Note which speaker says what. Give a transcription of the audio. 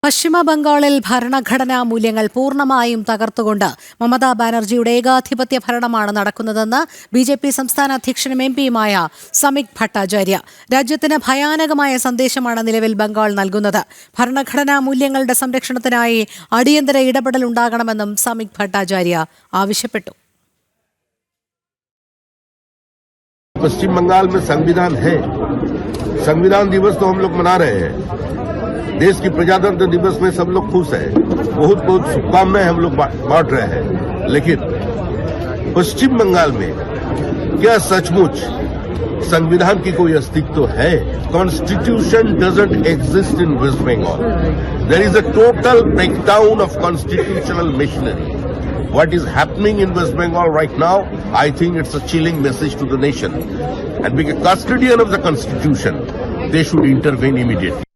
Speaker 1: പശ്ചിമ ബംഗാളിൽ ഭരണഘടനാ മൂല്യങ്ങൾ പൂർണ്ണമായും തകർത്തുകൊണ്ട് മമതാ ബാനർജിയുടെ ഏകാധിപത്യ ഭരണമാണ് നടക്കുന്നതെന്ന് ബിജെപി സംസ്ഥാന അധ്യക്ഷനും എംപിയുമായ സമീക് ഭട്ടാചാര്യ. രാജ്യത്തിന് ഭയാനകമായ സന്ദേശമാണ് നിലവിൽ ബംഗാൾ നൽകുന്നത്. ഭരണഘടനാ മൂല്യങ്ങളുടെ സംരക്ഷണത്തിനായി അടിയന്തര ഇടപെടൽ ഉണ്ടാകണമെന്നും സമീക് ഭട്ടാചാര്യ ആവശ്യപ്പെട്ടു.
Speaker 2: पश्चिम बंगाल में संविधान है, संविधान दिवस तो हम लोग मना रहे हैं. देश की प्रजातंत्र दिवस में सब लोग खुश हैं, बहुत बहुत शुभकामनाएं हम लोग बांट रहे हैं. लेकिन पश्चिम बंगाल में क्या सचमुच संविधान की कोई अस्तित्व है? Constitution doesn't exist in West Bengal. There is a total breakdown of constitutional machinery. What is happening in West Bengal right now, I think it's a chilling message to the nation. And being a custodian of the constitution, they should intervene immediately.